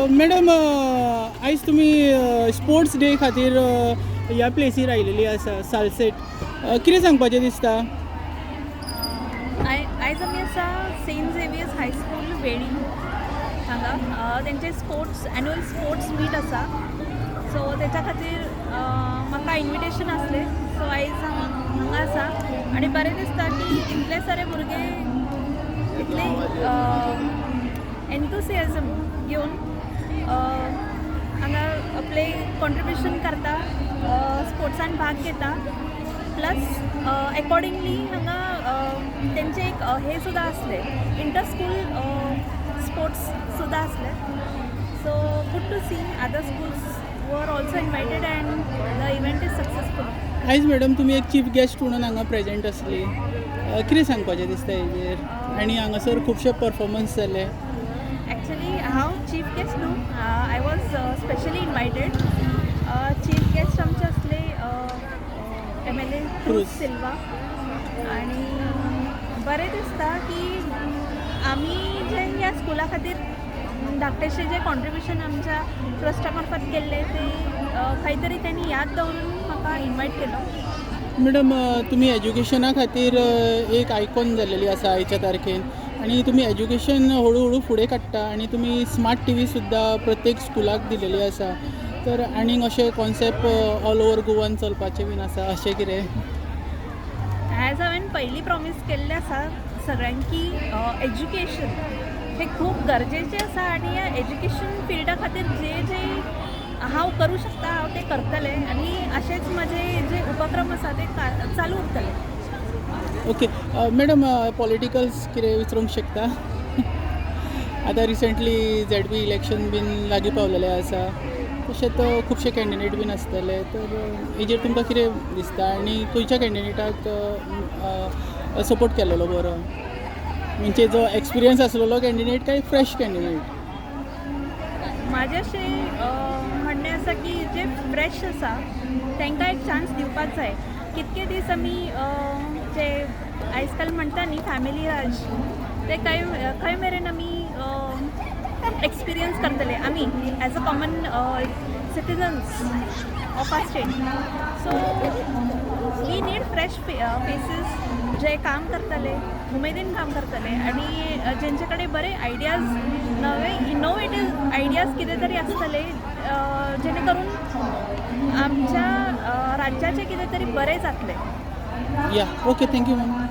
Madam आयज तुमी sports day खातीर ह्या प्लेसीर आयिल्ली आसा सालसेट कितें सांगपाचें दिसता? आयज आमी आसा सेंट झेवियर्स हायस्कूल वेळी हांगा तेंचे स्पोर्ट्स एन्युअल स्पोर्ट्स मीट आसा. सो तेच्या खातीर म्हाका इन्विटेशन आसलें. सो आयज हांगा आसा आनी बरें दिसता की इतले सारे भुरगे इतले एन्थुसियाजम घेवन हांगा आपले कॉन्ट्रिब्युशन करता, स्पोर्ट्सान भाग घेता. प्लस अकॉर्डिंगली हांगा तेंचे एक हे सुद्दां आसलें, इंटर स्कूल स्पोर्ट्स सुद्दां आसले. So good to see other schools were also invited and the event is successful. आयज मॅडम तुमी एक चीफ गेस्ट म्हणून हांगा प्रेजेंट आसली. कितें सांगपाचें दिसता हेजेर? आनी हांगासर खुबशे परफॉर्मन्स जाले. एक्चुअली हांव चीफ गेस्ट न्हू, I was specially invited. Chief guest आमचे आसले MLA क्रूज सिल्वा. आनी बरें दिसता की आमी जे ह्या स्कुला खातीर धाकटेशें जे कॉन्ट्रिब्युशन आमच्या ट्रस्टा मार्फत केल्लें ते खंय तरी त्यांनी याद दवरून म्हाका इन्वायट केलो. मॅडम तुमी एज्युकेशना खातीर एक आयकॉन जाल्लेली आसा आयच्या तारखेन आनी तुमी एज्युकेशन हळू हळू फुडें काडटा आनी तुमी स्मार्ट TV सुद्दां प्रत्येक स्कुलाक दिलेली आसा. तर आनीक अशें कॉन्सेप्ट ऑल ओवर गोवान चलपाचें बीन आसा अशें कितें? ॲज हांवें पयलीं प्रॉमीस केल्लें आसा सगळ्यांक की एज्युकेशन हे खूब गरजेचें आसा आनी ह्या एज्युकेशन फिल्डा खातीर जे जे हांव करूं शकता हांव ते करतलें आनी अशेंच म्हजे जे उपक्रम आसा ते चालू उरतले. ओके मॅडम पॉलिटिकल्स कितें विचारूंक शकता? आतां रिसंटली ZP इलेक्शन बीन लागीं पावलेलें आसा, तशेंच खुबशे कॅन्डिडेट बीन आसतले. तर हेजेर तुमकां कितें दिसता आनी खंयच्या कॅन्डिडेटाक सपोर्ट केलेलो बरो? म्हणजे जो एक्सपिरियन्स आसलेलो कॅन्डिडेट काय फ्रेश कॅन्डिडेट? माझे अशें म्हणणें आसा की जे फ्रेश आसा तांकां एक चान्स दिवपाक जाय. कितके दीस आमी जे आयज काल म्हणटा न्ही फॅमिली राज ते खंय मेरेन आमी एक्सपिरियन्स करतले आमी as a common citizens of our state. So we need fresh faces जे काम करतले, उमेदीन काम करतले आनी जेंचे कडेन बरे आयडियाज, नवे इनोवेटीव आयडियाज कितें तरी आसतले जेणे करून आमच्या राज्याचे कितें तरी बरें जातलें. या ओके थँक्यू मॅम.